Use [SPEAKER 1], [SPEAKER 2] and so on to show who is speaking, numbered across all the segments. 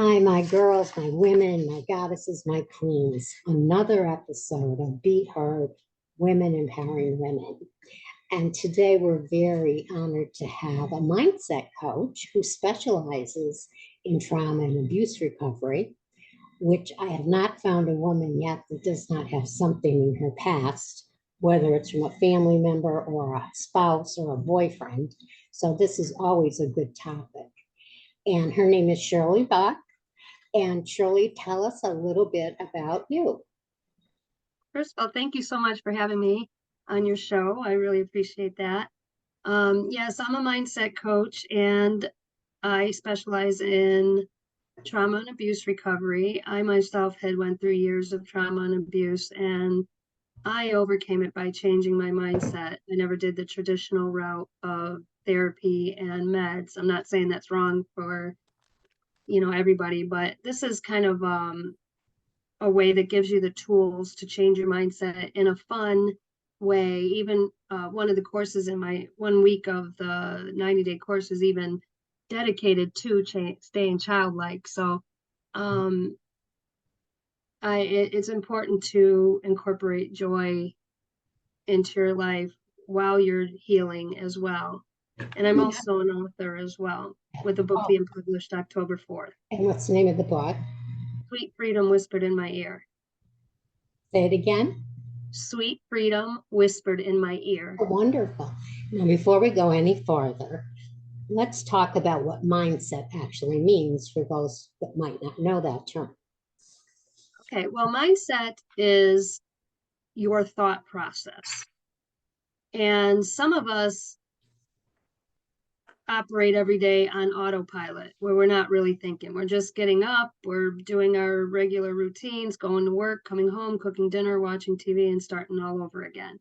[SPEAKER 1] Hi, my girls, my women, my goddesses, my queens. Another episode of Be Heard Women Empowering Women. And today we're very honored to have a mindset coach who specializes in trauma and abuse recovery, which I have not found a woman yet that does not have something in her past, whether it's from a family member or a spouse or a boyfriend. So this is always a good topic. And her name is Shirley Buck. And Shirley, tell us a little bit about you.
[SPEAKER 2] First of all, thank you so much for having me on your show. I really appreciate that. Yes, I'm a mindset coach and I specialize in trauma and abuse recovery. I myself had went through years of trauma and abuse, and I overcame it by changing my mindset. I never did the traditional route of therapy and meds. I'm not saying that's wrong for, everybody, but this is kind of a way that gives you the tools to change your mindset in a fun way. Even one of the courses in my 1 week of the 90-day course is even dedicated to staying childlike. So it's important to incorporate joy into your life while you're healing as well. And I'm also an author as well, with a book being published October 4th.
[SPEAKER 1] And what's the name of the book?
[SPEAKER 2] Sweet Freedom Whispered in My Ear.
[SPEAKER 1] Say it again.
[SPEAKER 2] Sweet Freedom Whispered in My Ear.
[SPEAKER 1] Oh, wonderful. Now, before we go any farther, let's talk about what mindset actually means for those that might not know that term.
[SPEAKER 2] Okay, well, mindset is your thought process. And some of us operate every day on autopilot where we're not really thinking. We're just getting up, we're doing our regular routines, going to work, coming home, cooking dinner, watching TV, and starting all over again.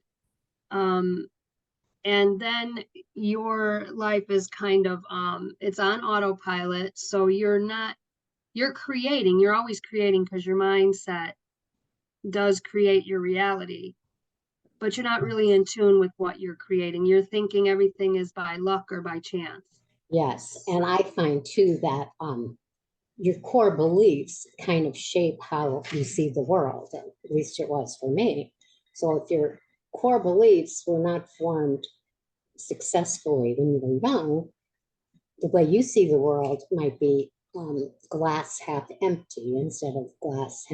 [SPEAKER 2] And then your life is kind of, it's on autopilot. So you're always creating because your mindset does create your reality, but you're not really in tune with what you're creating. You're thinking everything is by luck or by chance.
[SPEAKER 1] Yes, and I find too that your core beliefs kind of shape how you see the world. At least it was for me. So if your core beliefs were not formed successfully when you were young, the way you see the world might be glass half empty instead of glass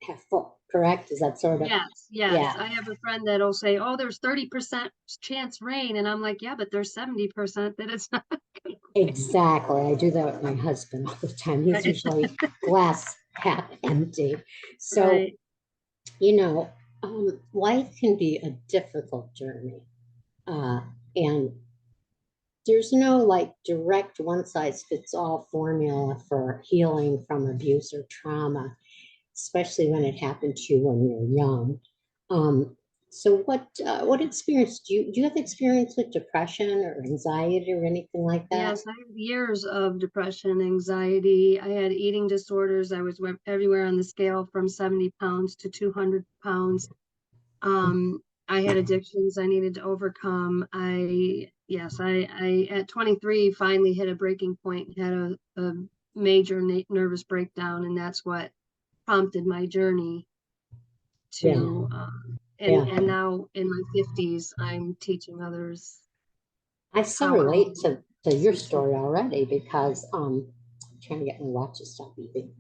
[SPEAKER 1] half full. Correct? Is that sort of?
[SPEAKER 2] Yes.
[SPEAKER 1] Yeah.
[SPEAKER 2] I have a friend that'll say, "Oh, there's 30% chance rain," and I'm like, "Yeah, but there's 70% that it's not."
[SPEAKER 1] Exactly. I do that with my husband all the time. He's usually glass half empty. So,
[SPEAKER 2] Right.
[SPEAKER 1] you know, life can be a difficult journey. And there's no like direct one size fits all formula for healing from abuse or trauma, especially when it happened to you when you're young. So what experience do you have experience with depression or anxiety or anything like that?
[SPEAKER 2] Yes, I have years of depression, anxiety. I had eating disorders. I was everywhere on the scale from 70 pounds to 200 pounds. I had addictions I needed to overcome. I at 23 finally hit a breaking point, had a major nervous breakdown, and that's what prompted my journey
[SPEAKER 1] Yeah,
[SPEAKER 2] to
[SPEAKER 1] yeah.
[SPEAKER 2] and now in my 50s I'm teaching others
[SPEAKER 1] I so
[SPEAKER 2] how
[SPEAKER 1] relate to your
[SPEAKER 2] to
[SPEAKER 1] story already because I'm trying to get my watch to stop beeping.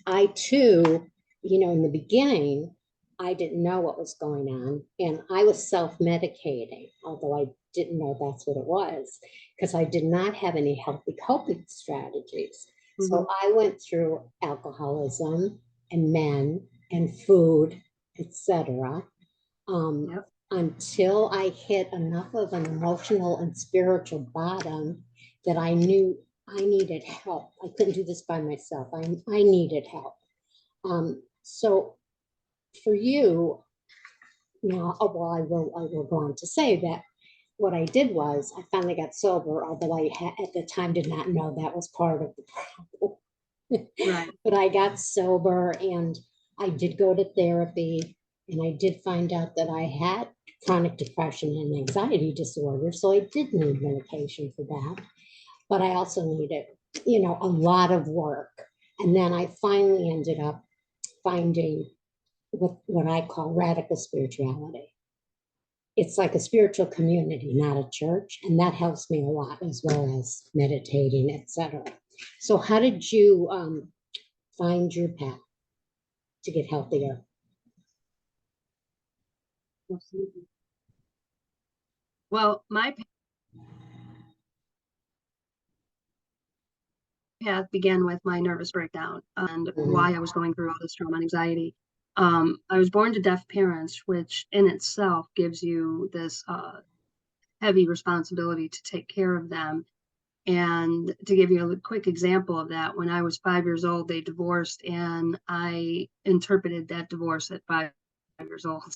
[SPEAKER 1] I too, in the beginning, I didn't know what was going on, and I was self-medicating, although I didn't know that's what it was because I did not have any healthy coping strategies. So I went through alcoholism and men and food, etc. Um,
[SPEAKER 2] Yep.
[SPEAKER 1] until I hit enough of an emotional and spiritual bottom that I knew I needed help. I couldn't do this by myself. I needed help. So for you, I will go on to say that what I did was I finally got sober, although at the time did not know that was part of the problem.
[SPEAKER 2] Right.
[SPEAKER 1] But I got sober and I did go to therapy and I did find out that I had chronic depression and anxiety disorder. So I did need medication for that. But I also needed a lot of work. And then I finally ended up finding what I call radical spirituality. It's like a spiritual community, not a church, and that helps me a lot, as well as meditating, etc. So, how did you find your path to get healthier?
[SPEAKER 2] Absolutely. Well, my path began with my nervous breakdown and why I was going through all this trauma and anxiety. I was born to deaf parents, which in itself gives you this heavy responsibility to take care of them. And to give you a quick example of that, when I was 5 years old, they divorced, and I interpreted that divorce at 5 years old.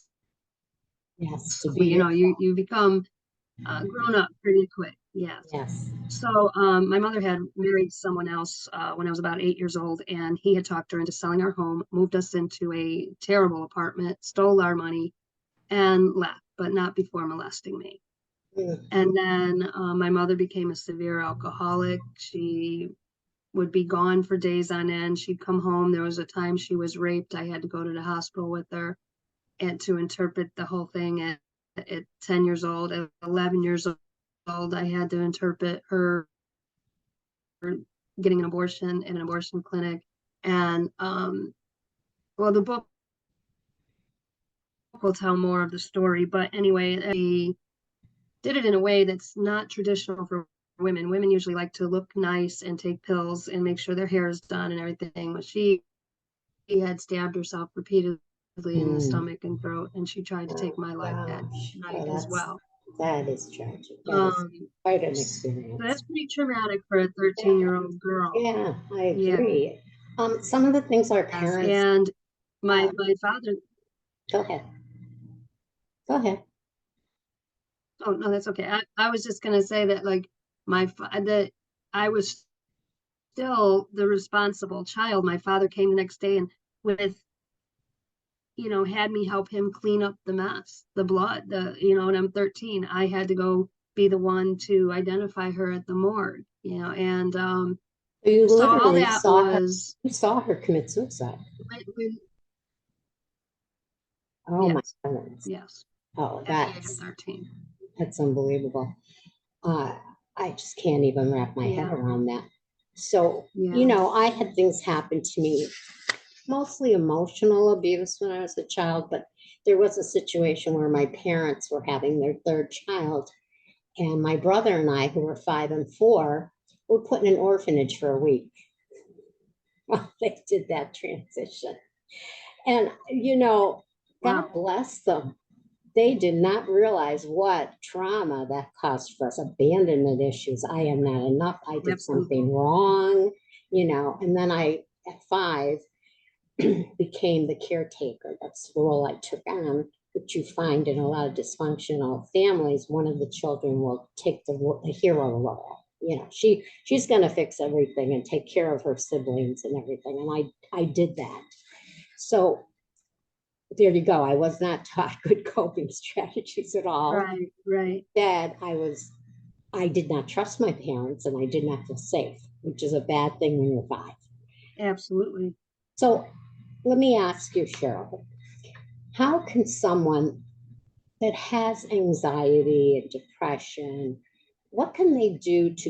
[SPEAKER 1] Yes, to
[SPEAKER 2] So,
[SPEAKER 1] be your
[SPEAKER 2] you become grown up pretty quick. Yes.
[SPEAKER 1] yes.
[SPEAKER 2] So my mother had married someone else when I was about 8 years old, and he had talked her into selling our home, moved us into a terrible apartment, stole our money, and left, but not before molesting me.
[SPEAKER 1] Mm.
[SPEAKER 2] And then my mother became a severe alcoholic. She would be gone for days on end. She'd come home. There was a time she was raped. I had to go to the hospital with her and to interpret the whole thing at 10 years old. At 11 years old, I had to interpret her getting an abortion in an abortion clinic. And well, the book will tell more of the story, but anyway, he did it in a way that's not traditional for women. Women usually like to look nice and take pills and make sure their hair is done and everything, but she had stabbed herself repeatedly in the
[SPEAKER 1] Mm.
[SPEAKER 2] stomach and throat, and she tried to take
[SPEAKER 1] Oh
[SPEAKER 2] my life that
[SPEAKER 1] gosh.
[SPEAKER 2] night
[SPEAKER 1] Oh,
[SPEAKER 2] as well.
[SPEAKER 1] that is tragic. That is
[SPEAKER 2] um
[SPEAKER 1] quite an
[SPEAKER 2] so
[SPEAKER 1] experience.
[SPEAKER 2] that's pretty traumatic for a
[SPEAKER 1] Yeah,
[SPEAKER 2] 13-year-old girl.
[SPEAKER 1] yeah, I
[SPEAKER 2] Yes.
[SPEAKER 1] agree. Some of the things our parents,
[SPEAKER 2] And my
[SPEAKER 1] uh,
[SPEAKER 2] my father.
[SPEAKER 1] go ahead, go ahead.
[SPEAKER 2] Oh, no, that's okay. I was just gonna say that, like, that I was still the responsible child. My father came the next day and with, had me help him clean up the mess, the blood, and I'm 13. I had to go be the one to identify her at the morgue, and
[SPEAKER 1] So you
[SPEAKER 2] so all
[SPEAKER 1] literally
[SPEAKER 2] that
[SPEAKER 1] saw her,
[SPEAKER 2] was
[SPEAKER 1] you saw her commit suicide.
[SPEAKER 2] when,
[SPEAKER 1] Oh my
[SPEAKER 2] yes,
[SPEAKER 1] goodness.
[SPEAKER 2] yes,
[SPEAKER 1] Oh,
[SPEAKER 2] at the age of 13.
[SPEAKER 1] that's unbelievable. Uh, I just can't even wrap my head
[SPEAKER 2] Yeah,
[SPEAKER 1] around that. So,
[SPEAKER 2] yeah,
[SPEAKER 1] I had things happen to me, mostly emotional abuse when I was a child, but there was a situation where my parents were having their third child, and my brother and I, who were 5 and 4, were put in an orphanage for a week while they did that transition. And, God
[SPEAKER 2] wow,
[SPEAKER 1] bless them. They did not realize what trauma that caused for us, abandonment issues. I am not enough. I did
[SPEAKER 2] absolutely,
[SPEAKER 1] something wrong, and then at 5, became the caretaker. That's the role I took on, which you find in a lot of dysfunctional families. One of the children will take the hero role. She's going to fix everything and take care of her siblings and everything. And I did that. So there you go. I was not taught good coping strategies at all.
[SPEAKER 2] right, right,
[SPEAKER 1] That I did not trust my parents and I did not feel safe, which is a bad thing when you're 5.
[SPEAKER 2] absolutely.
[SPEAKER 1] So let me ask you, Cheryl, how can someone that has anxiety and depression, what can they do to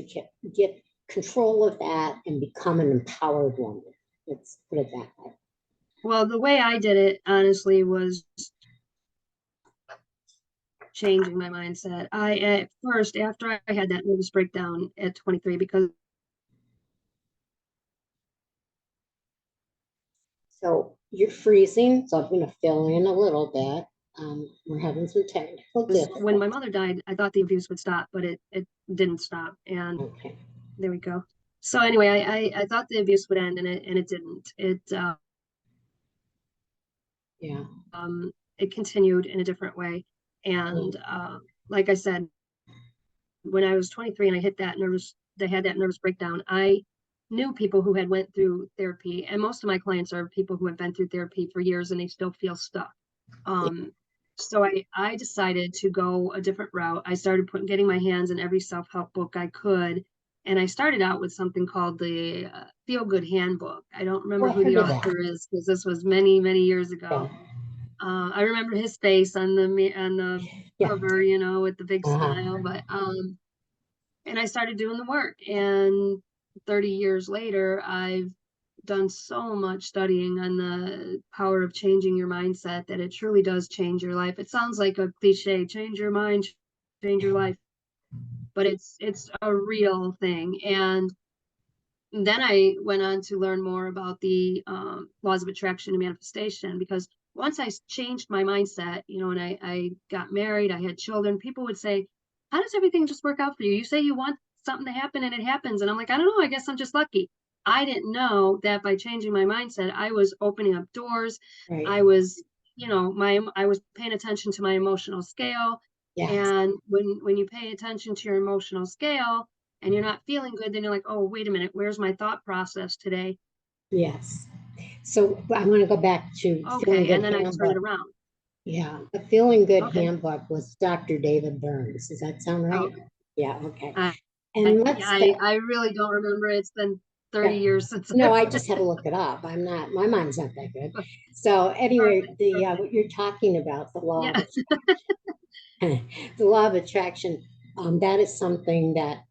[SPEAKER 1] get control of that and become an empowered woman? Let's put it that way.
[SPEAKER 2] Well, the way I did it, honestly, was changing my mindset. I at first, after I had that nervous breakdown at 23, because
[SPEAKER 1] So you're freezing, so I'm going to fill in a little bit. We're having some technical
[SPEAKER 2] when my
[SPEAKER 1] difficulties.
[SPEAKER 2] mother died, I thought the abuse would stop, but it didn't stop. And
[SPEAKER 1] Okay.
[SPEAKER 2] there we go. So anyway, I thought the abuse would end, and it didn't.
[SPEAKER 1] Yeah.
[SPEAKER 2] It continued in a different way. And like I said, when I was 23 and they had that nervous breakdown, I knew people who had went through therapy, and most of my clients are people who have been through therapy for years and they still feel stuck.
[SPEAKER 1] Yeah.
[SPEAKER 2] So I decided to go a different route. I started getting my hands in every self-help book I could And I started out with something called the Feel Good Handbook. I don't
[SPEAKER 1] Oh,
[SPEAKER 2] remember
[SPEAKER 1] I
[SPEAKER 2] who
[SPEAKER 1] heard
[SPEAKER 2] the
[SPEAKER 1] of that.
[SPEAKER 2] author is because this was many, many years
[SPEAKER 1] Yeah,
[SPEAKER 2] ago. I remember his face on the
[SPEAKER 1] yeah.
[SPEAKER 2] cover, with the big smile. But and I started doing the work, and 30 years later, I've done so much studying on the power of changing your mindset that it truly does change your life. It sounds like a cliche, change your mind, change your life, but it's a real thing. And then I went on to learn more about the laws of attraction and manifestation, because once I changed my mindset, and I got married, I had children, people would say, how does everything just work out for you? You say you want something to happen and it happens. And I'm like, I don't know, I guess I'm just lucky. I didn't know that by changing my mindset, I was opening up doors.
[SPEAKER 1] Right.
[SPEAKER 2] I was, I was paying attention to my emotional scale.
[SPEAKER 1] Yes.
[SPEAKER 2] And when you pay attention to your emotional scale, and you're not feeling good, then you're like, oh, wait a minute, where's my thought process today?
[SPEAKER 1] Yes. So I want to go back to Feeling
[SPEAKER 2] Okay, and
[SPEAKER 1] Good
[SPEAKER 2] then I turn it
[SPEAKER 1] Handbook.
[SPEAKER 2] around.
[SPEAKER 1] Yeah, the Feeling Good
[SPEAKER 2] Okay.
[SPEAKER 1] Handbook was Dr. David Burns. Does that sound right?
[SPEAKER 2] Oh,
[SPEAKER 1] Yeah, okay.
[SPEAKER 2] I,
[SPEAKER 1] And
[SPEAKER 2] yeah,
[SPEAKER 1] let's
[SPEAKER 2] I really don't remember. It's been 30
[SPEAKER 1] yeah.
[SPEAKER 2] years since
[SPEAKER 1] No,
[SPEAKER 2] I
[SPEAKER 1] I
[SPEAKER 2] read
[SPEAKER 1] just had to look it up. My mind's not that good.
[SPEAKER 2] it.
[SPEAKER 1] So anyway,
[SPEAKER 2] Perfect,
[SPEAKER 1] the
[SPEAKER 2] perfect.
[SPEAKER 1] what you're talking about, the law of
[SPEAKER 2] Yeah,
[SPEAKER 1] the law of attraction, that is something that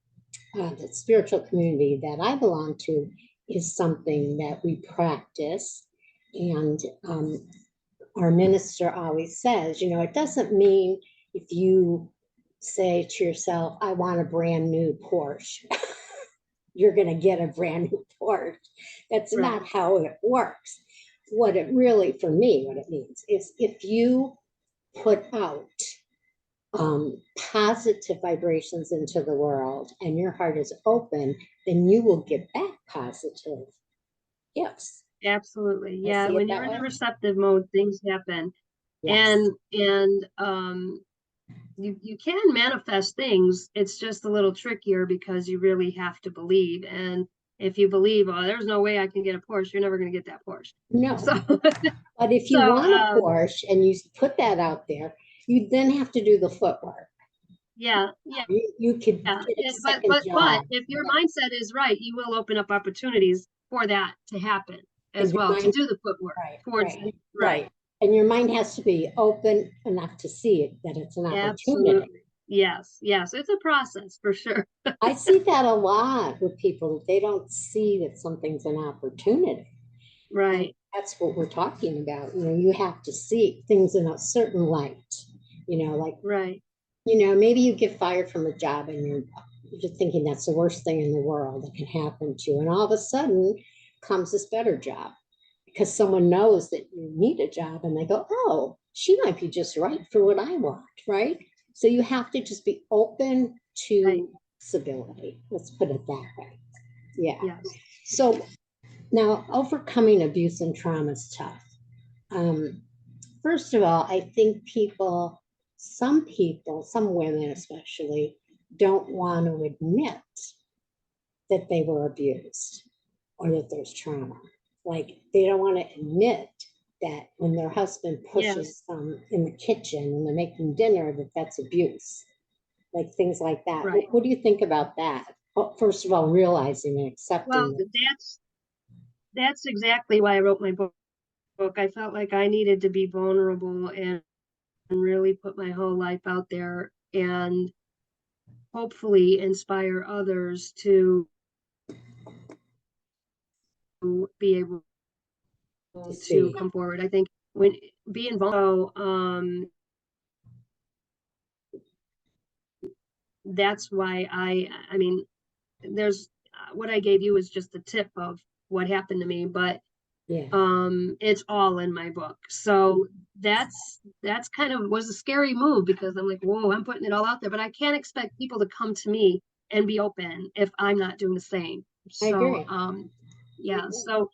[SPEAKER 1] the spiritual community that I belong to is something that we practice. And our minister always says, it doesn't mean if you say to yourself, I want a brand new Porsche, you're going to get a brand new Porsche. That's
[SPEAKER 2] right.
[SPEAKER 1] not how it works. What it really, for me, what it means is if you put out positive vibrations into the world and your heart is open, then you will get back positive gifts.
[SPEAKER 2] Absolutely.
[SPEAKER 1] I
[SPEAKER 2] Yeah,
[SPEAKER 1] see it
[SPEAKER 2] when you're
[SPEAKER 1] that
[SPEAKER 2] in the
[SPEAKER 1] way.
[SPEAKER 2] receptive mode, things happen.
[SPEAKER 1] Yes,
[SPEAKER 2] And you can manifest things. It's just a little trickier because you really have to believe. And if you believe, oh, there's no way I can get a Porsche, you're never going to get that Porsche.
[SPEAKER 1] no.
[SPEAKER 2] So,
[SPEAKER 1] But if you
[SPEAKER 2] so
[SPEAKER 1] want a Porsche and you put that out there, you then have to do the footwork.
[SPEAKER 2] yeah, yeah,
[SPEAKER 1] You could
[SPEAKER 2] yeah.
[SPEAKER 1] get a
[SPEAKER 2] But
[SPEAKER 1] second
[SPEAKER 2] but
[SPEAKER 1] job.
[SPEAKER 2] if your mindset is right, you will open up opportunities for that to happen
[SPEAKER 1] And
[SPEAKER 2] as
[SPEAKER 1] your
[SPEAKER 2] well, to
[SPEAKER 1] mind,
[SPEAKER 2] do the footwork
[SPEAKER 1] right,
[SPEAKER 2] towards
[SPEAKER 1] right,
[SPEAKER 2] right.
[SPEAKER 1] right. And your mind has to be open enough to see it, that it's an opportunity.
[SPEAKER 2] Absolutely. Yes, yes. It's a process for sure.
[SPEAKER 1] I see that a lot with people that they don't see that something's an opportunity. And
[SPEAKER 2] Right,
[SPEAKER 1] that's what we're talking about. You have to see things in a certain light. Like,
[SPEAKER 2] right,
[SPEAKER 1] maybe you get fired from a job and you're just thinking that's the worst thing in the world that can happen to you. And all of a sudden comes this better job because someone knows that you need a job and they go, oh, she might be just right for what I want, right? So you have to just be open
[SPEAKER 2] right.
[SPEAKER 1] to possibility. Let's put it that way. Yeah.
[SPEAKER 2] Yes.
[SPEAKER 1] So now overcoming abuse and trauma is tough. Um, First of all, I think some women especially, don't want to admit that they were abused or that there's trauma. Like they don't want to admit that when their husband
[SPEAKER 2] Yes.
[SPEAKER 1] pushes them in the kitchen and they're making dinner, that that's abuse, like things like that.
[SPEAKER 2] Right.
[SPEAKER 1] What do you think about that? Well, first of all, realizing and
[SPEAKER 2] Well,
[SPEAKER 1] accepting it.
[SPEAKER 2] that's exactly why I wrote my book. I felt like I needed to be vulnerable and really put my whole life out there and hopefully inspire others to be able
[SPEAKER 1] To
[SPEAKER 2] to
[SPEAKER 1] see.
[SPEAKER 2] come forward. I think when being vulnerable, that's why I mean, there's what I gave you is just a tip of what happened to me, but
[SPEAKER 1] Yeah,
[SPEAKER 2] it's all in my book. So that's kind of was a scary move because I'm like, whoa, I'm putting it all out there, but I can't expect people to come to me and be open if I'm not doing the same.
[SPEAKER 1] I
[SPEAKER 2] So
[SPEAKER 1] agree.
[SPEAKER 2] yeah, so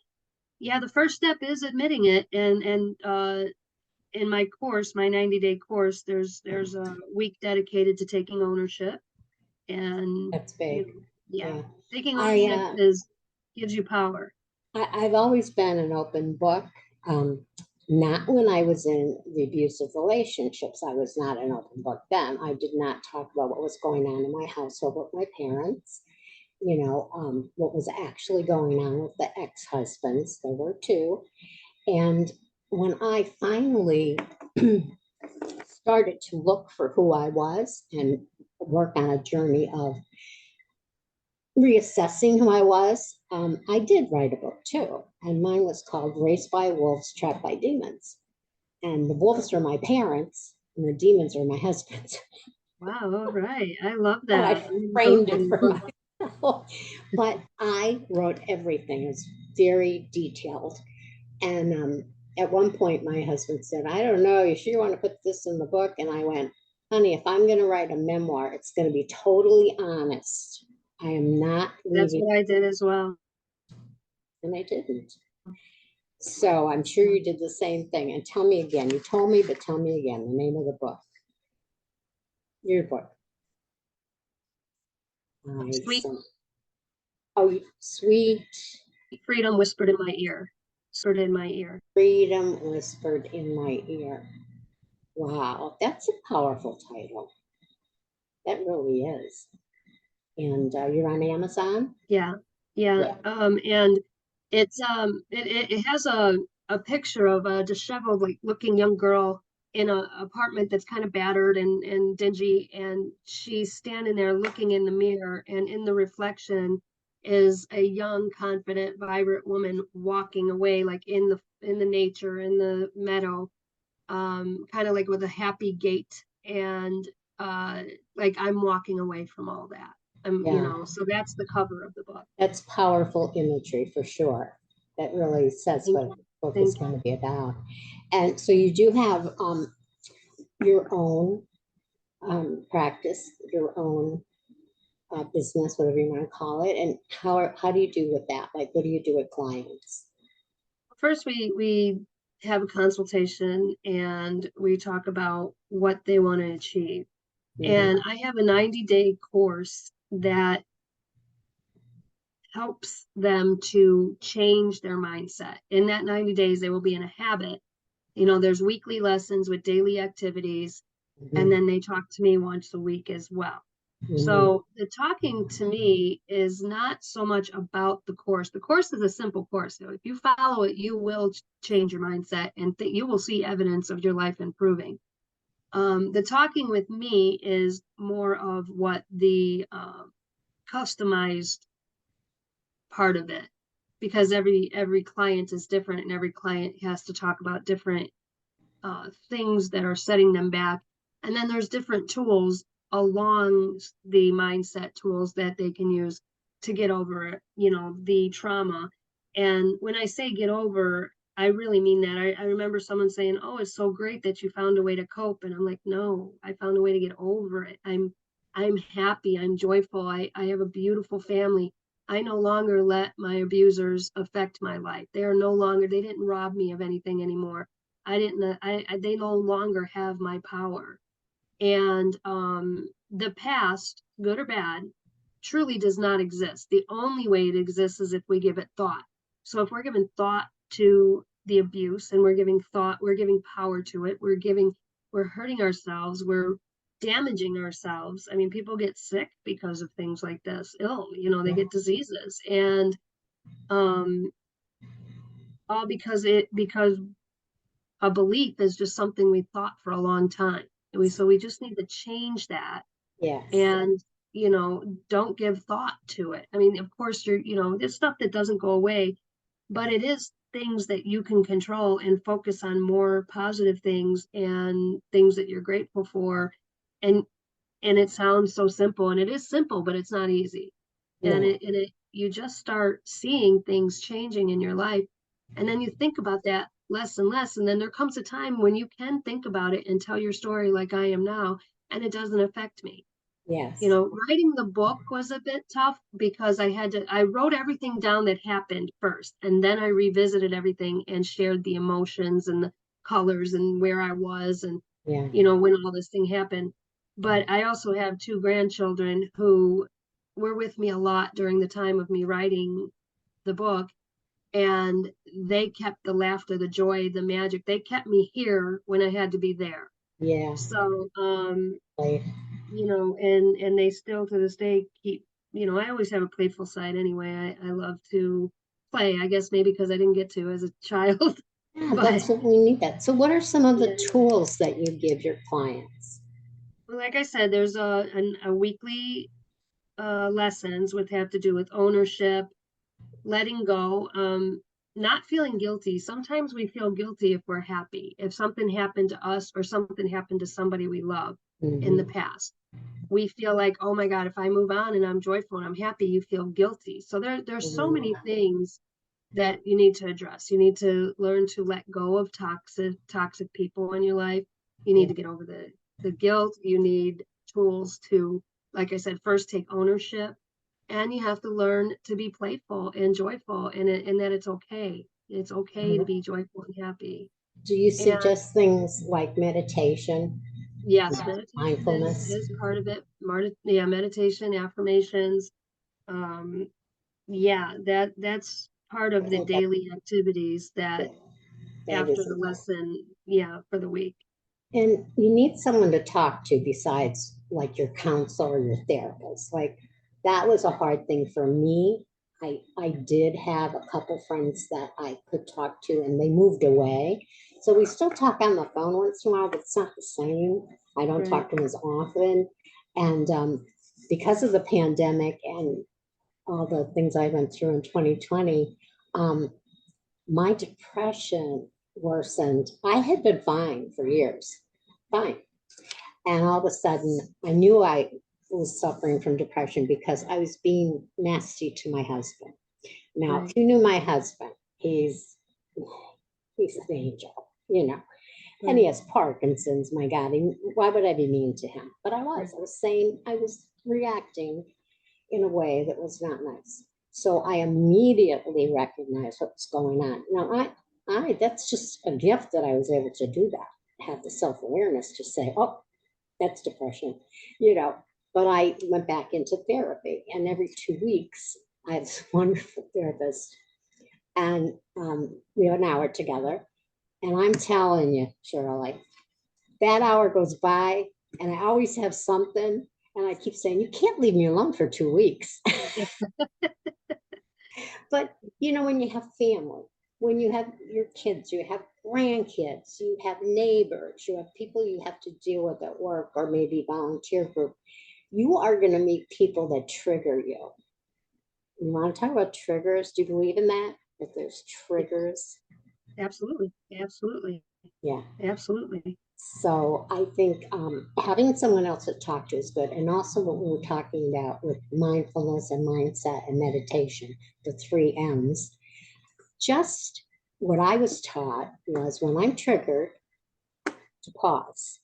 [SPEAKER 2] yeah, the first step is admitting it. And in my course, my 90-day course, there's a week dedicated to taking ownership. And
[SPEAKER 1] That's big.
[SPEAKER 2] yeah,
[SPEAKER 1] Yeah.
[SPEAKER 2] taking
[SPEAKER 1] I
[SPEAKER 2] ownership is gives you power.
[SPEAKER 1] I've always been an open book. Um, Not when I was in the abusive relationships. I was not an open book then. I did not talk about what was going on in my household with my parents. what was actually going on with the ex-husbands. There were two. And when I finally started to look for who I was and work on a journey of reassessing who I was, I did write a book too. And mine was called Raised by Wolves, Trapped by Demons. And the wolves are my parents, and the demons are my husband.
[SPEAKER 2] Wow, all right. I love
[SPEAKER 1] So I
[SPEAKER 2] that. I'm gonna go
[SPEAKER 1] framed
[SPEAKER 2] ahead
[SPEAKER 1] it
[SPEAKER 2] and
[SPEAKER 1] for
[SPEAKER 2] look.
[SPEAKER 1] myself. But I wrote everything. It was very detailed. And at one point, my husband said, I don't know, you sure you want to put this in the book? And I went, honey, if I'm going to write a memoir, it's going to be totally honest. I am not
[SPEAKER 2] That's
[SPEAKER 1] leaving.
[SPEAKER 2] what I did as well.
[SPEAKER 1] And I didn't. So I'm sure you did the same thing. And tell me again. You told me, but tell me again the name of the book. Your book.
[SPEAKER 2] Sweet
[SPEAKER 1] Oh, sweet
[SPEAKER 2] freedom whispered in my ear. Whispered in my ear.
[SPEAKER 1] freedom whispered in my ear. Wow, that's a powerful title. That really is. And you're on Amazon?
[SPEAKER 2] Yeah. Yeah. And it has a picture of a disheveled like looking young girl in an apartment that's kind of battered and dingy, and she's standing there looking in the mirror, and in the reflection is a young, confident, vibrant woman walking away like in the nature, in the meadow, kind of like with a happy gait, and like I'm walking away from all that.
[SPEAKER 1] Yeah,
[SPEAKER 2] So that's the cover of the book.
[SPEAKER 1] that's powerful imagery for sure. That really says
[SPEAKER 2] Thank
[SPEAKER 1] what
[SPEAKER 2] you.
[SPEAKER 1] the book is
[SPEAKER 2] Thank
[SPEAKER 1] going
[SPEAKER 2] you.
[SPEAKER 1] to be about. And so you do have your own practice, your own business, whatever you want to call it. And how do you do with that? Like, what do you do with clients?
[SPEAKER 2] First, we have a consultation and we talk about what they want to achieve.
[SPEAKER 1] Mhm.
[SPEAKER 2] And I have a 90-day course that helps them to change their mindset. In that 90 days, they will be in a habit. There's weekly lessons with daily activities, and
[SPEAKER 1] Mhm.
[SPEAKER 2] then they talk to me once a week as well.
[SPEAKER 1] Mhm.
[SPEAKER 2] So the talking to me is not so much about the course. The course is a simple course. So if you follow it, you will change your mindset, and you will see evidence of your life improving. The talking with me is more of what the customized part of it, because every client is different, and every client has to talk about different things that are setting them back. And then there's different tools along the mindset tools that they can use to get over, the trauma. And when I say get over, I really mean that. I remember someone saying, "Oh, it's so great that you found a way to cope." And I'm like, "No, I found a way to get over it. I'm happy, I'm joyful, I have a beautiful family. I no longer let my abusers affect my life. They didn't rob me of anything anymore. They no longer have my power." And the past, good or bad, truly does not exist. The only way it exists is if we give it thought. So if we're giving thought to the abuse, and we're giving power to it, we're hurting ourselves, we're damaging ourselves. I mean, people get sick because of things like this, they
[SPEAKER 1] Yeah.
[SPEAKER 2] get diseases, and um all because a belief is just something we thought for a long time. So we just need to change that,
[SPEAKER 1] Yes.
[SPEAKER 2] and don't give thought to it. I mean, of course, there's stuff that doesn't go away, but it is things that you can control and focus on more positive things and things that you're grateful for. And and it sounds so simple, and it is simple, but it's not easy. And
[SPEAKER 1] No.
[SPEAKER 2] you just start seeing things changing in your life, and then you think about that less and less, and then there comes a time when you can think about it and tell your story like I am now, and it doesn't affect me.
[SPEAKER 1] Yes.
[SPEAKER 2] Writing the book was a bit tough because I wrote everything down that happened first, and then I revisited everything and shared the emotions and the colors and where I was, and
[SPEAKER 1] Yeah.
[SPEAKER 2] when all this thing happened. But I also have two grandchildren who were with me a lot during the time of me writing the book, and they kept the laughter, the joy, the magic. They kept me here when I had to be there.
[SPEAKER 1] Yeah.
[SPEAKER 2] So,
[SPEAKER 1] Right.
[SPEAKER 2] and they still to this day keep I always have a playful side anyway. I love to play, I guess maybe because I didn't get to as a child.
[SPEAKER 1] Yeah,
[SPEAKER 2] But
[SPEAKER 1] that's what we need that. So what are some of the
[SPEAKER 2] yeah,
[SPEAKER 1] tools that you give your clients?
[SPEAKER 2] like I said, there's a weekly lessons which have to do with ownership, letting go, not feeling guilty. Sometimes we feel guilty if we're happy, if something happened to us or something happened to somebody we love in the
[SPEAKER 1] Mhm.
[SPEAKER 2] past. We feel like, oh my God, if I move on and I'm joyful and I'm happy, you feel guilty. So there's so many
[SPEAKER 1] Mhm.
[SPEAKER 2] things that you need to address. You need to learn to let go of toxic people in your life. You need
[SPEAKER 1] Yeah.
[SPEAKER 2] to get over the guilt. You need tools to, like I said, first take ownership, and you have to learn to be playful and joyful, and that it's okay. It's okay to be joyful and happy.
[SPEAKER 1] Do you
[SPEAKER 2] And
[SPEAKER 1] suggest things like meditation,
[SPEAKER 2] yes, meditation
[SPEAKER 1] mindfulness?
[SPEAKER 2] is part of it. Yeah, meditation, affirmations. Um, yeah, that's part
[SPEAKER 1] I
[SPEAKER 2] of the
[SPEAKER 1] think that,
[SPEAKER 2] daily activities that
[SPEAKER 1] that
[SPEAKER 2] after
[SPEAKER 1] is
[SPEAKER 2] the
[SPEAKER 1] important.
[SPEAKER 2] lesson, yeah, for the week.
[SPEAKER 1] And you need someone to talk to besides like your counselor or your therapist. Like that was a hard thing for me. I did have a couple friends that I could talk to and they moved away. So we still talk on the phone once in a while, but it's not the same. I don't
[SPEAKER 2] Right,
[SPEAKER 1] talk to them as often. And because of the pandemic and all the things I went through in 2020, um, my depression worsened. I had been fine for years, fine. And all of a sudden, I knew I was suffering from depression because I was being nasty to my husband. Now,
[SPEAKER 2] right,
[SPEAKER 1] if you knew my husband, he's an angel, you know. And he
[SPEAKER 2] right,
[SPEAKER 1] has Parkinson's, my God. Why would I be mean to him? But
[SPEAKER 2] right.
[SPEAKER 1] I was saying, I was reacting in a way that was not nice. So I immediately recognized what was going on. Now, that's just a gift that I was able to do that, have the self awareness to say, oh, that's depression, you know. But I went back into therapy, and every 2 weeks, I have this wonderful therapist, and we have an hour together. And I'm telling you, Shirley, that hour goes by, and I always have something, and I keep saying, you can't leave me alone for 2 weeks.
[SPEAKER 2] Yeah,
[SPEAKER 1] But you know, when you have family, when you have your kids, you have grandkids, you have neighbors, you have people you have to deal with at work or maybe volunteer group, you are going to meet people that trigger you. You want to talk about triggers? Do you believe in that? That there's
[SPEAKER 2] yes,
[SPEAKER 1] triggers?
[SPEAKER 2] absolutely, absolutely,
[SPEAKER 1] Yeah.
[SPEAKER 2] absolutely.
[SPEAKER 1] So I think having someone else to talk to is good. And also what we were talking about with mindfulness and mindset and meditation, the 3 M's. Just what I was taught was when I'm triggered to pause.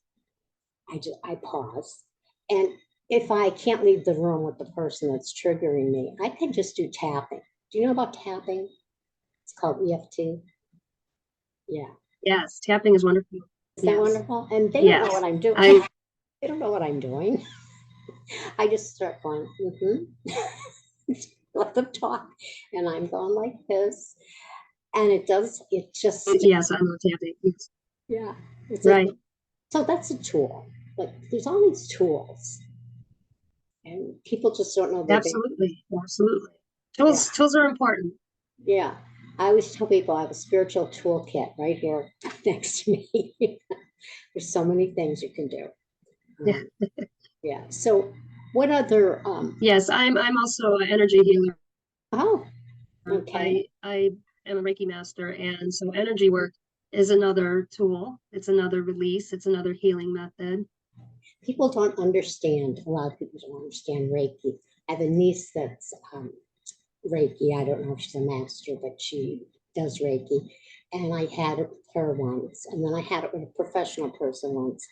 [SPEAKER 1] I pause. And if I can't leave the room with the person that's triggering me, I can just do tapping. Do you know about tapping? It's called EFT. Yeah.
[SPEAKER 2] Yes, tapping is wonderful.
[SPEAKER 1] Is that
[SPEAKER 2] Yes,
[SPEAKER 1] wonderful? And they don't know
[SPEAKER 2] yes.
[SPEAKER 1] what I'm doing.
[SPEAKER 2] I
[SPEAKER 1] They don't know what I'm doing. I just start going, let them talk. And I'm going like this. And it just,
[SPEAKER 2] yes, I love tapping. Yes.
[SPEAKER 1] yeah. It's a,
[SPEAKER 2] Right.
[SPEAKER 1] so that's a tool. Like there's all these tools and people just don't know they're big.
[SPEAKER 2] Absolutely. Absolutely.
[SPEAKER 1] Yeah.
[SPEAKER 2] Tools are important.
[SPEAKER 1] Yeah. I always tell people I have a spiritual toolkit right here next to me. There's so many things you can do.
[SPEAKER 2] Yeah.
[SPEAKER 1] Yeah. So what other,
[SPEAKER 2] Yes, I'm also an energy healer.
[SPEAKER 1] oh, okay.
[SPEAKER 2] I am a Reiki master, and so energy work is another tool. It's another release. It's another healing method.
[SPEAKER 1] People don't understand, a lot of people don't understand Reiki. I have a niece that's Reiki. I don't know if she's a master, but she does Reiki. And I had it with her once, and then I had it with a professional person once.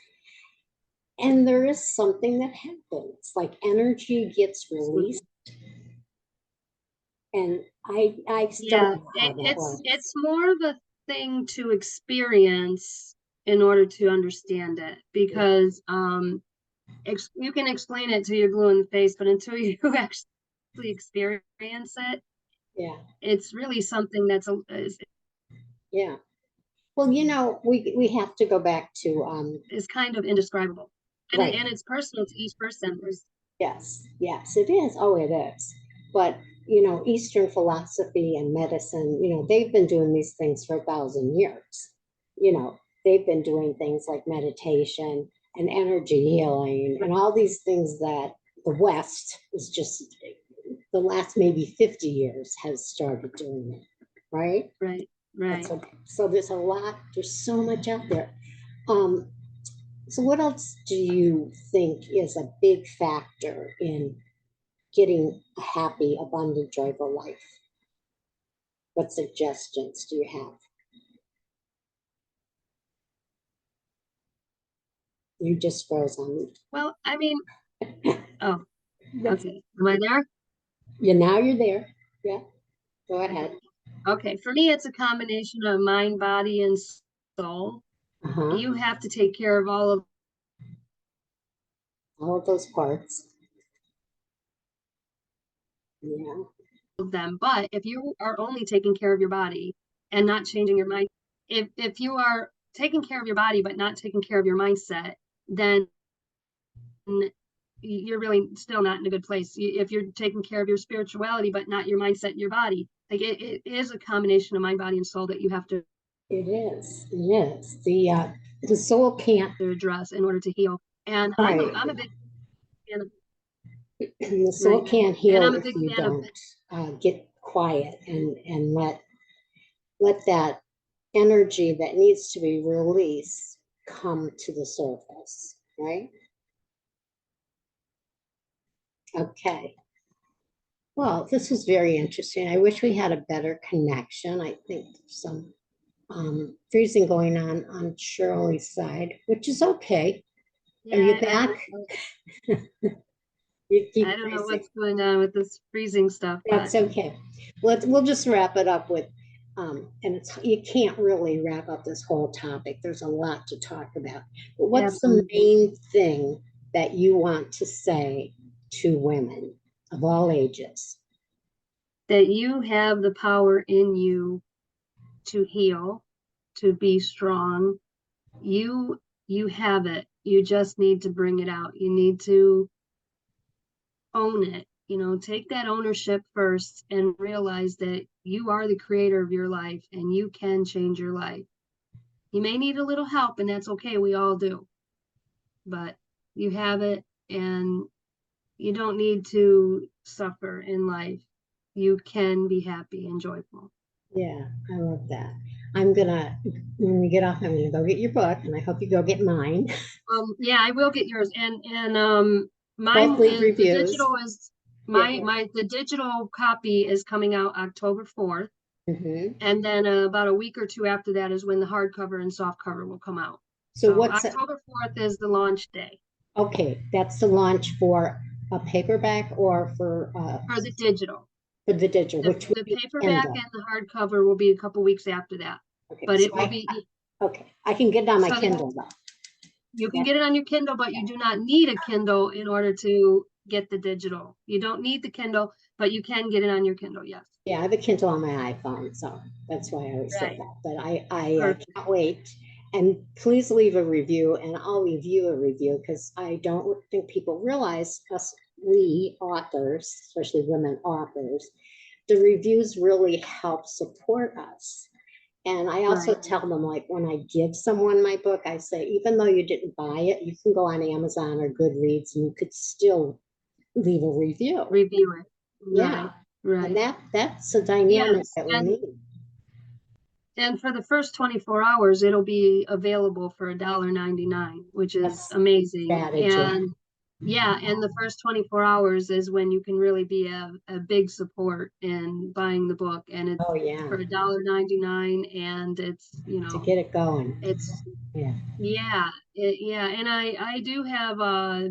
[SPEAKER 1] And there is something that happens, like energy gets released,
[SPEAKER 2] Absolutely.
[SPEAKER 1] and I don't
[SPEAKER 2] Yeah,
[SPEAKER 1] know how that works.
[SPEAKER 2] it's more of a thing to experience in order to understand it,
[SPEAKER 1] Yeah,
[SPEAKER 2] because you can explain it till you're blue in the face, but until you actually experience it,
[SPEAKER 1] yeah,
[SPEAKER 2] it's really something
[SPEAKER 1] yeah. Well, you know, we have to go back to
[SPEAKER 2] is kind of indescribable, and
[SPEAKER 1] right.
[SPEAKER 2] it's personal to each person.
[SPEAKER 1] Yes, yes, it is. Oh, it is. But, you know, Eastern philosophy and medicine, you know, they've been doing these things for 1,000 years. You know, they've been doing things like meditation and energy healing and all these things that the West is just the last maybe 50 years has started doing it, right?
[SPEAKER 2] Right,
[SPEAKER 1] That's
[SPEAKER 2] right.
[SPEAKER 1] okay. So there's a lot, there's so much out there. Um, so what else do you think is a big factor in getting a happy, abundant, joyful life? What suggestions do you have? You just froze on me.
[SPEAKER 2] Well, I mean, oh,
[SPEAKER 1] That's,
[SPEAKER 2] okay. Am I there?
[SPEAKER 1] yeah, now you're there. Yeah, go
[SPEAKER 2] Okay.
[SPEAKER 1] ahead.
[SPEAKER 2] Okay. For me, it's a combination of mind, body, and soul.
[SPEAKER 1] Uh-huh.
[SPEAKER 2] You have to take care of all
[SPEAKER 1] All of those parts. Yeah,
[SPEAKER 2] of them. But if you are only taking care of your body and not changing your mind, if you are taking care of your body but not taking care of your mindset, then you're really still not in a good place. If you're taking care of your spirituality but not your mindset and your body, like it is a combination of mind, body, and soul that you have to
[SPEAKER 1] it is. It is. The soul can't,
[SPEAKER 2] address in order to heal. And
[SPEAKER 1] right.
[SPEAKER 2] I'm a big fan of,
[SPEAKER 1] The soul
[SPEAKER 2] right.
[SPEAKER 1] can't
[SPEAKER 2] And
[SPEAKER 1] heal
[SPEAKER 2] I'm a
[SPEAKER 1] if
[SPEAKER 2] big
[SPEAKER 1] you
[SPEAKER 2] fan of,
[SPEAKER 1] don't get quiet and let that energy that needs to be released come to the surface, right? Okay. Well, this was very interesting. I wish we had a better connection. I think there's some freezing going on Shirley's side, which is okay. Are you
[SPEAKER 2] yeah,
[SPEAKER 1] back? You
[SPEAKER 2] I
[SPEAKER 1] keep
[SPEAKER 2] don't know
[SPEAKER 1] freezing.
[SPEAKER 2] what's going on with this freezing stuff, but
[SPEAKER 1] That's okay. We'll just wrap it up with, and it's you can't really wrap up this whole topic. There's a lot to talk about. But what's the
[SPEAKER 2] absolutely.
[SPEAKER 1] main thing that you want to say to women of all ages?
[SPEAKER 2] That you have the power in you to heal, to be strong. You you have it. You just need to bring it out. You need to own it. You know, take that ownership first and realize that you are the creator of your life and you can change your life. You may need a little help, and that's okay. We all do. But you have it, and you don't need to suffer in life. You can be happy and joyful.
[SPEAKER 1] Yeah, I love that. I'm gonna, when we get off, I'm gonna go get your book, and I hope you go get mine.
[SPEAKER 2] Yeah, I will get yours. And
[SPEAKER 1] Both
[SPEAKER 2] mine
[SPEAKER 1] leave
[SPEAKER 2] is the
[SPEAKER 1] reviews.
[SPEAKER 2] digital is
[SPEAKER 1] Yeah.
[SPEAKER 2] my the digital copy is coming out October 4th.
[SPEAKER 1] Hmm.
[SPEAKER 2] And then about a week or two after that is when the hardcover and softcover will come out.
[SPEAKER 1] So
[SPEAKER 2] So
[SPEAKER 1] what's it?
[SPEAKER 2] October 4th is the launch day
[SPEAKER 1] Okay, that's the launch for a paperback or
[SPEAKER 2] for the digital.
[SPEAKER 1] for the digital,
[SPEAKER 2] The
[SPEAKER 1] which would
[SPEAKER 2] the
[SPEAKER 1] be
[SPEAKER 2] paperback
[SPEAKER 1] Kindle.
[SPEAKER 2] and the hardcover will be a couple weeks after that.
[SPEAKER 1] Okay,
[SPEAKER 2] But
[SPEAKER 1] so
[SPEAKER 2] it will be
[SPEAKER 1] okay, I can get it on my
[SPEAKER 2] so
[SPEAKER 1] Kindle though.
[SPEAKER 2] you can
[SPEAKER 1] Yeah,
[SPEAKER 2] get it on your Kindle, but you do not need a Kindle in order to get the digital. You don't need the Kindle, but you can get it on your Kindle. Yes.
[SPEAKER 1] yeah, I have a Kindle on my iPhone, so that's why I always say
[SPEAKER 2] Right.
[SPEAKER 1] that. But I
[SPEAKER 2] Perfect.
[SPEAKER 1] can't wait. And please leave a review, and I'll leave you a review because I don't think people realize us, we authors, especially women authors, the reviews really help support us. And I also
[SPEAKER 2] Right.
[SPEAKER 1] tell them, like, when I give someone my book, I say, even though you didn't buy it, you can go on Amazon or Goodreads and you could still leave a review.
[SPEAKER 2] Review it.
[SPEAKER 1] Yeah.
[SPEAKER 2] Right.
[SPEAKER 1] And
[SPEAKER 2] Right.
[SPEAKER 1] that's a dynamic
[SPEAKER 2] Yes.
[SPEAKER 1] that we need.
[SPEAKER 2] And for the first 24 hours, it'll be available for $1.99, which is
[SPEAKER 1] That's
[SPEAKER 2] amazing.
[SPEAKER 1] strategy.
[SPEAKER 2] And yeah, and the first 24 hours is when you can really be a big support in buying the book. And it's
[SPEAKER 1] Oh, yeah.
[SPEAKER 2] for $1.99, and it's,
[SPEAKER 1] To get it going.
[SPEAKER 2] it's,
[SPEAKER 1] Yeah.
[SPEAKER 2] yeah, yeah. And I do have a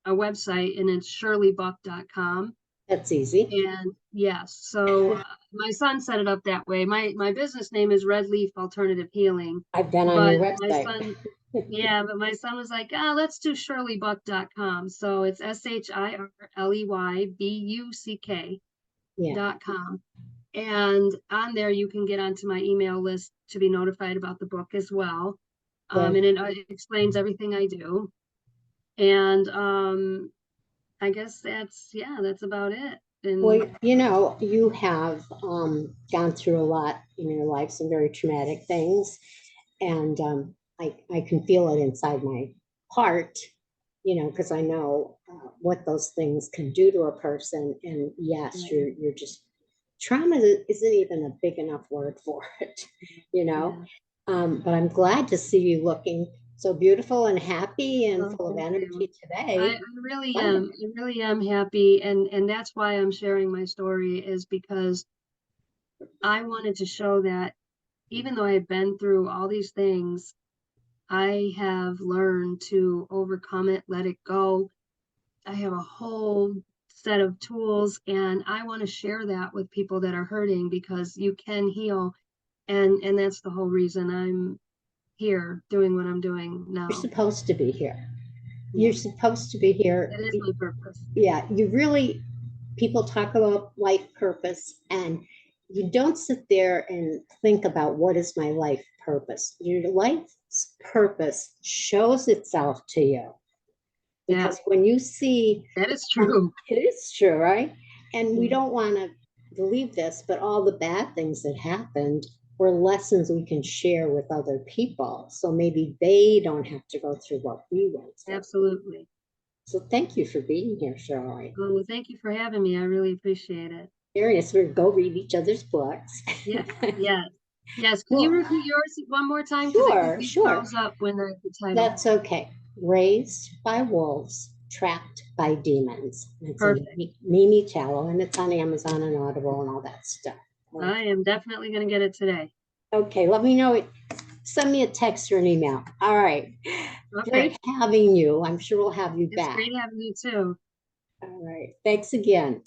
[SPEAKER 2] website, and it's shirleybuck.com.
[SPEAKER 1] That's easy.
[SPEAKER 2] And yes, so my son set it up that way. My business name is Red Leaf Alternative Healing,
[SPEAKER 1] I've been on your
[SPEAKER 2] but my
[SPEAKER 1] website.
[SPEAKER 2] son, yeah, but my son was like, ah, let's do shirleybuck.com. So it's SHIRLEYBUCK
[SPEAKER 1] Yeah.
[SPEAKER 2] .com. And on there you can get onto my email list to be notified about the book as well.
[SPEAKER 1] Good.
[SPEAKER 2] And it explains everything I do. And I I guess that's about it. And
[SPEAKER 1] Well, you know, you have gone through a lot in your life, some very traumatic things, and I can feel it inside my heart, you know, because I know what those things can do to a person. And yes,
[SPEAKER 2] right,
[SPEAKER 1] you're just trauma isn't even a big enough word for it, you know.
[SPEAKER 2] yeah.
[SPEAKER 1] But I'm glad to see you looking so beautiful and happy and
[SPEAKER 2] Oh,
[SPEAKER 1] full of
[SPEAKER 2] thank you.
[SPEAKER 1] energy
[SPEAKER 2] I,
[SPEAKER 1] today.
[SPEAKER 2] I really
[SPEAKER 1] Glad.
[SPEAKER 2] am. I really am happy, and that's why I'm sharing my story is because I wanted to show that even though I've been through all these things, I have learned to overcome it, let it go. I have a whole set of tools, and I want to share that with people that are hurting because you can heal, and that's the whole reason I'm here doing what I'm doing
[SPEAKER 1] You're
[SPEAKER 2] now.
[SPEAKER 1] supposed to be here. You're
[SPEAKER 2] Yeah,
[SPEAKER 1] supposed to be here.
[SPEAKER 2] that is my purpose.
[SPEAKER 1] Yeah, you really, people talk about life purpose, and you don't sit there and think about what is my life purpose. Your life's purpose shows itself to you
[SPEAKER 2] Yeah,
[SPEAKER 1] because when you see,
[SPEAKER 2] that is true.
[SPEAKER 1] it is true, right? And we
[SPEAKER 2] Yeah,
[SPEAKER 1] don't want to believe this, but all the bad things that happened were lessons we can share with other people. So maybe they don't have to go through what we went through.
[SPEAKER 2] absolutely.
[SPEAKER 1] So thank you for being here, Shirley.
[SPEAKER 2] Well, thank you for having me. I really appreciate it.
[SPEAKER 1] Curious, we go read each other's books.
[SPEAKER 2] Yeah, yes, yes. Can you
[SPEAKER 1] Well,
[SPEAKER 2] repeat yours one more time? Because I think
[SPEAKER 1] sure,
[SPEAKER 2] it
[SPEAKER 1] sure.
[SPEAKER 2] froze up when the title.
[SPEAKER 1] That's okay. Raised by wolves, trapped by demons. It's a
[SPEAKER 2] Perfect.
[SPEAKER 1] Mimi Tallow, and it's on Amazon and Audible and all that stuff.
[SPEAKER 2] I am definitely going to get it today.
[SPEAKER 1] Okay, let me know it. Send me a text or an email. All right.
[SPEAKER 2] Okay.
[SPEAKER 1] Great having you. I'm sure we'll have you
[SPEAKER 2] It's
[SPEAKER 1] back.
[SPEAKER 2] great having you too.
[SPEAKER 1] All right. Thanks again.